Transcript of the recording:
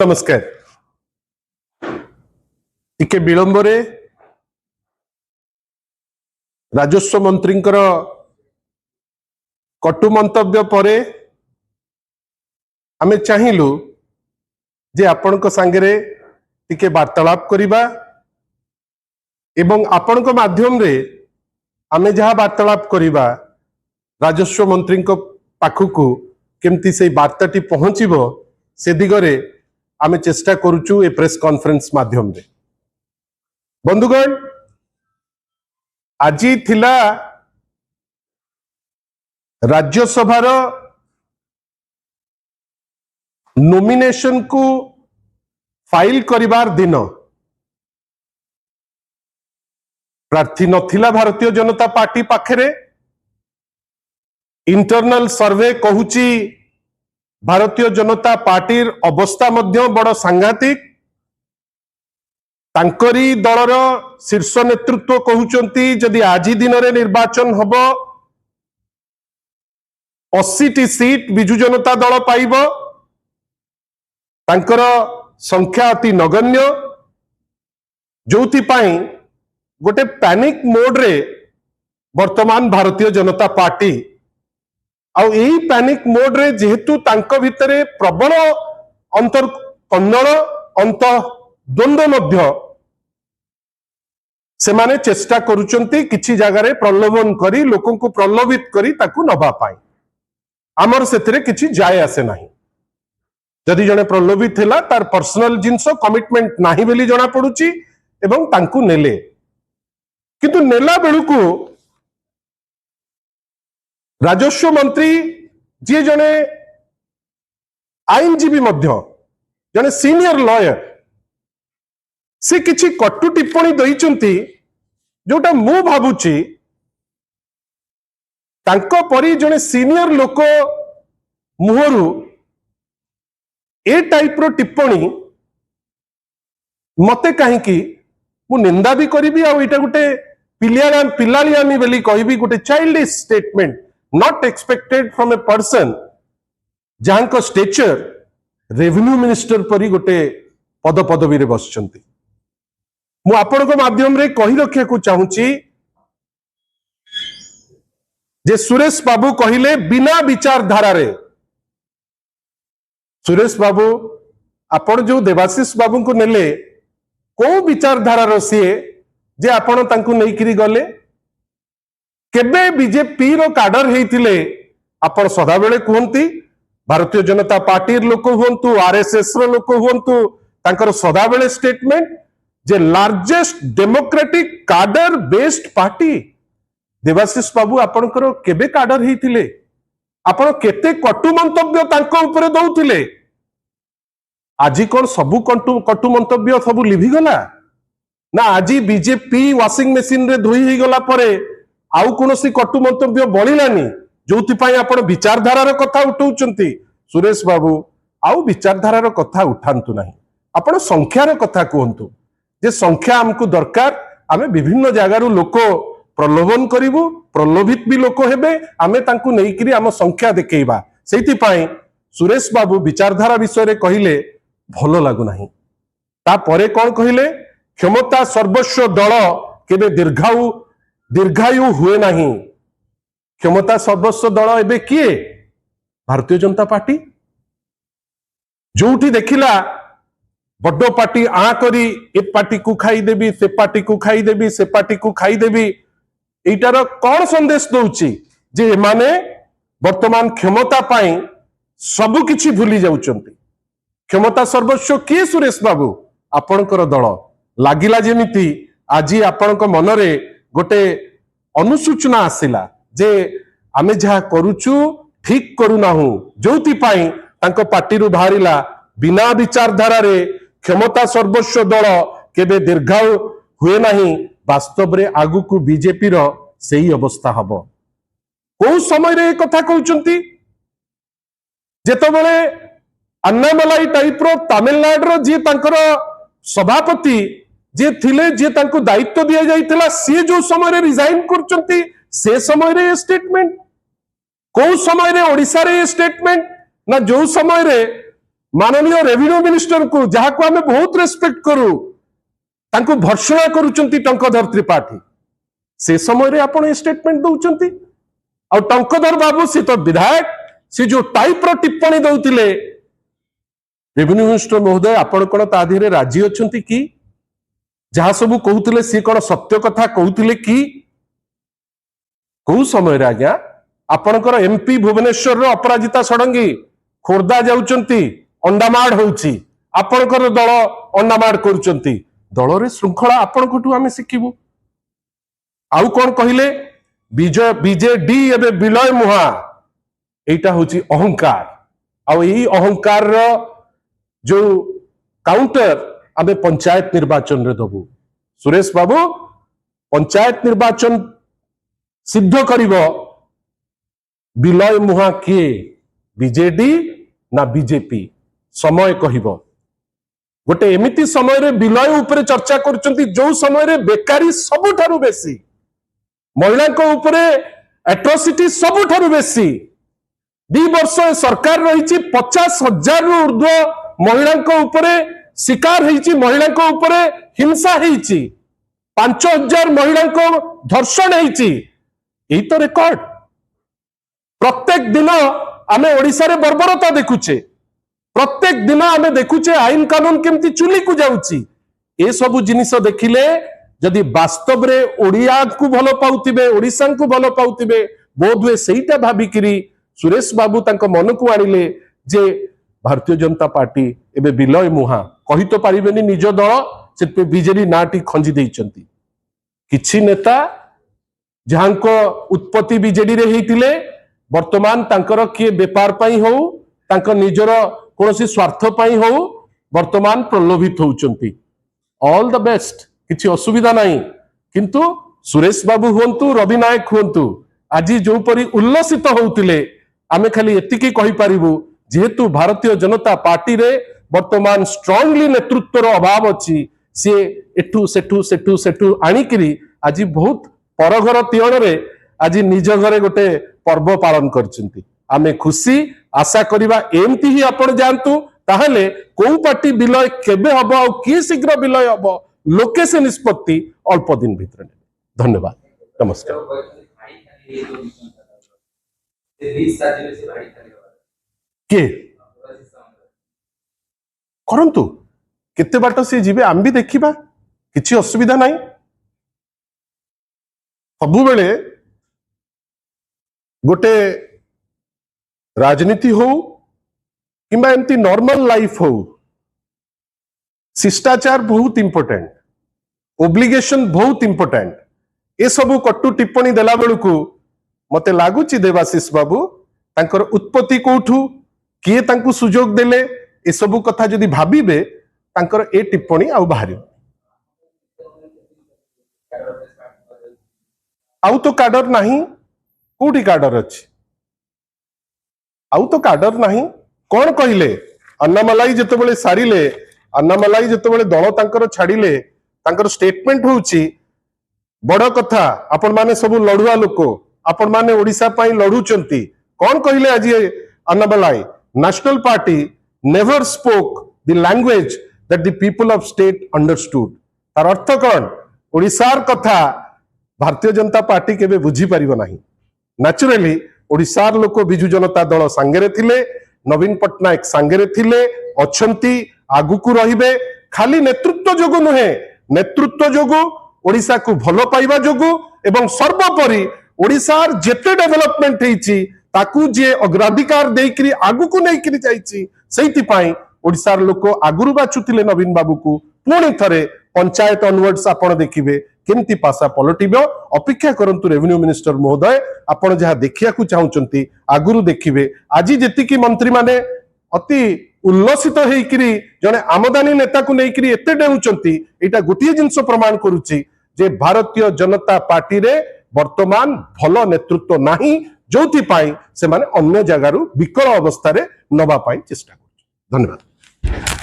नमस्कार। टिके विलंब राजस्व मंत्री कटु मंतव्य पर आमे चाहिलु जे आपण सांगे टिके वार्तालाप करिबा एवं आपण माध्यम रे आमे जहा वार्तालाप करिबा राजस्व मंत्री पाखकु केमती से वार्ताटी पहुंचीबो से दिगरे आमे चेष्टा करुचु ए प्रेस कॉन्फ्रेंस माध्यम रे। बंधुगण, आज थिला राज्यसभा नोमिनेशन को फाइल करिबार दिन। प्रार्थी नथिला भारतीय जनता पार्टी पाखरे। इंटरनल सर्वे कहूची भारतीय जनता पार्टी अवस्था मध्य बड़ सांघातिक। तांकरी दलर शीर्ष नेतृत्व कहउचंती जदि आज दिन रे निर्वाचन हबो 80 सीट बिजु जनता दल पाइब। तांकर संख्या अति नगण्य, जोथि पाई गोटे पैनिक मोड रे वर्तमान भारतीय जनता पार्टी। आउ यही पैनिक मोड रे जेहेतु तांको भितरे प्रबल अंतर कन्नड़ अंत द्वंद्व मध्य से माने चेष्टा करुचंती किछि जगह रे प्रलोभन करी लोकों को प्रलोभित करी ताकू नबा पाई। आमर सेतिरे किछि जाय आसे नाही। जदि जने प्रलोभित हैला तार पर्सनल जिंसो कमिटमेंट नाही बेली जणा पडुची एवं तांकू नेले, किंतु नेला बेलुकू राजस्व मंत्री जी जने आईनजीवी मध्य जने सीनियर लॉयर से किछि कटु टिप्पणी दैचंती जोटा मु भाबुची तांको परी जने सीनियर लोक मुहरु ए टाइप रो टिप्पणी मते काहे कि मु निंदा भी करिबी आ एटा गुटे पिलालियामी बेली कहबी गोटे childish statement not expected from a person जहां स्टेचर रेवेन्यू मिनिस्टर परी गोटे पद पदवी रे बसचंती। मु आपण को माध्यम रे कहि रखिया को चाहूची जे सुरेश बाबू कहिले बिना विचारधारा रे। सुरेश बाबू आपण जो देवाशीष बाबू को नेले को विचारधारा रो सीए जे आपण तांकू नेइकरी गले। केबे बीजेपी रो काडर हेइथिले आपण सदा बेले कहंती भारतीय जनता पार्टी लोक हुंतु आरएसएस रो लोक हुंतु तांकर सदा बेले स्टेटमेंट जे largest democratic cadre based party. Debashish Babu आपनकर केबे काडर हेइथिले? आपण केते कटु मंतव्य तांको ऊपर दउथिले? आजी कोन सबु कटु मंतव्य सबु लिभि गला ना? आजी बीजेपी वाशिंग मशीन रे धोई ही गला परे आउ कोनोसी कटु मंतव्य बलिलानी जोथि पाई आपण विचारधारार कथा उठाउचंती। सुरेश बाबू आउ विचारधारार कथा उठांतु नाही, आपण संख्यार कथा कहंतु जे संख्या हमकु दरकार। आमे विभिन्न जगारु लोक प्रलोभन करिवु, प्रलोभित भी लोक हेबे, आमे तांकु नेइकरी आम संख्या देखेइबा। सेति पाई सुरेश बाबू विचारधारा विषय रे कहिले भलो लागु नाही। ता परे कोन कहिले? क्षमता सर्वस्व दल केबे दीर्घायु हुए नहीं। क्षमता सर्वस्व दल एबे किए? भारतीय जनता पार्टी। जोठी देखिला बड्डो पार्टी आ करी ए पार्टी को खाई देबी, से पार्टी को खाई देबी, से पार्टी को खाई देबी। एटार कौन संदेश दउची जे माने वर्तमान क्षमता पाई सबु किछि भूली जाउचंती। क्षमता सर्वस्व किए? सुरेश बाबू आपणकर दल। लागिला जेमिति आजी आपणक मनरे गोटे अनुसूचना आसिला जे आमे जहा करूचु ठीक करू नाहु, जोथि पाई तांको पार्टी रु बाहरिला बिना विचारधारा रे क्षमता सर्वस्व दल केबे दीर्घायु हुए नहीं। वास्तव रे आगु को बीजेपी रो सेही अवस्था हबो। को समय रे कथा कहउचंती जेतबेले अन्नामलाई टाइप रो तमिलनाडु रो जे तांकर सभापति जे थिले जे तांको दायित्व दिया जाइतला से जो समय रे रिजाइन करचंती से समय रे स्टेटमेंट। को समय रे ओडिसा रे स्टेटमेंट ना जो समय रे माननीय रेवेन्यू मिनिस्टर को जहाँ को आम बहुत रेस्पेक्ट करू तांको भर्सना करुचंती टंकधर त्रिपाठी से समय रे आपण स्टेटमेंट दउचंती आ टंकधर बाबू से तो विधायक से जो टाइप रो टिप्पणी दउतिले रेवेन्यू मिनिस्टर महोदय आपण कोन ता धीरे राजी अछंती कि जहाँ सब कहते सी कौन सत्य कथा कहते कि कौ समय आज्ञा आपणकर एमपी भुवनेश्वर अपराजिता षडंगी खोर्धा जाउचंती अंडामाड़ होउची आपणकर दल अंडामाड़ करूचंती दल रे श्रृंखला आपणकठू आमे शिखिबु आउ कौन कहले बीजेडी एबे विलय मुहा एटा होची अहंकार आउ एई अहंकार रो जो काउंटर आमे पंचायत निर्वाचन रे दबु सुरेश बाबू पंचायत निर्वाचन सिद्ध करिवो विलय मुहा किए बीजेडी ना बीजेपी समय कहिबो गोटे एमिति समय रे विलय ऊपर चर्चा करचंती जो समय रे बेकारी सबुठारु बेसी महिला को ऊपर एट्रोसिटी सबुठारु बेसी 2 वर्ष सरकार रही 50,000 रु ऊर्ध्व महिला को ऊपर शिकार होइछि महिला को ऊपर हिंसा होइछि 5,000 महिला को धर्षण होइछि एई तो रिकॉर्ड प्रत्येक दिन आमे ओडिसा रे बर्बरता देखुचे प्रत्येक दिन आमे देखुचे आईन कानून केमती चुली को जाउछि ए सब जिनिस देखिले जदि वास्तव रे ओडिया को भलो पाउतिबे ओडिसा को भलो पाउतिबे बोधवे सेईटा भाबिकिरी सुरेश बाबू तांको मन को आनिले जे भारतीय जनता पार्टी एबे विलय मुहा कहि तो पारिबेनी निज दल से बीजेडी नाटी खंजी देइचंती किछि नेता जहांको उत्पत्ति बीजेडी रे हेतिले वर्तमान तांकर किए व्यापार पई हो तांकर निजर कोनोसी स्वार्थ पई हो वर्तमान प्रलोभित होउचंती ऑल द बेस्ट किछि असुविधा नाही किंतु सुरेश बाबू हुंतु रवि नायक हुंतु आज जो परी उल्लसित होउतिले आमे खाली एतिकी कहि पारिबु जेहेतु भारतीय जनता पार्टी रे वर्तमान स्ट्रांगली नेतृत्वर अभाव अच्छी सी एठू सेठू सेठू सेठू आनिकिरी आज बहुत परघर तियण रे आज निज घरे गोटे पर्व पालन करछंती आमे खुशी आशा करिबा एमती ही आपण जानतु ताहले को पार्टी विलय केबे हबो आ की शीघ्र विलय हबो लोके से निष्पत्ति अल्प दिन भितर धन्यवाद नमस्कार के करंतु केते बाट से जीवे आम भी देखिबा किछि असुविधा नाही सबु बेले गोटे राजनीति हो किंबा एमती नॉर्मल लाइफ हो शिष्टाचार बहुत इंपोर्टेंट ओब्लिगेशन बहुत इंपोर्टेंट ए सबु कट्टु टिप्पणी देला बेलू मते लागुची देवाशीष बाबू तांकर उत्पत्ति कोठू किए तांकु सुजोग देले ए सबु कथा जदि भाबिबे तांकर ए टिप्पणी आउ बाहरी आउ तो काडर नाही कोठी काडर अछि आउ तो काडर नाही कोन कहिले अन्नामलाई जेतेबेले सारिले अन्नामलाई जेतेबेले दल तांकर छाडिले तांकर स्टेटमेंट होउची बड़ कथा आपण माने सबु लढुआ लोक आपण माने ओडिसा पई लढुचंती कोन कहिले आज Annamalai national party never spoke the language that the people of state understood तार अर्थ कोन ओडिसार कथा भारतीय जनता पार्टी केबे बुझी परिबो नाही नेचुरली ओडिसार लोक बिजु जनता दल सांगरे थिले नवीन पटनायक सांगरे थिले अछंती आगुकू रहिबे खाली नेतृत्व जोगु नुहे नेतृत्व जोगु ओडिसा को भलो पाइबा जोगु एवं सर्वोपरि ओडिसार जेते डेवलपमेंट हेछि ताकू जे अग्राधिकार देइकरी आगुकू नेइकरी जाइछि सेति पई ओडिसार लोक आगुरु बाचुतिले नवीन बाबू को पुणी थरे पंचायत ऑनवर्ड्स आपण देखिबे केमती पासा पलटिबो अपेक्षा करंतु रेवेन्यू मिनिस्टर महोदय आपण जहा देखिया को चाहुचंती आगुरु देखिबे आज जेतिकी मंत्री माने अति उल्लसित हेइकरी जने आमदानी नेता को नेइकरी एते डेउचंती एटा गोटिए जिंस प्रमाण करूची जे भारतीय जनता पार्टी रे वर्तमान भलो नेतृत्व नाही जोथि पाई से माने अन्य जगारु विकल अवस्था रे नबा पाई चेष्टा कर धन्यवाद।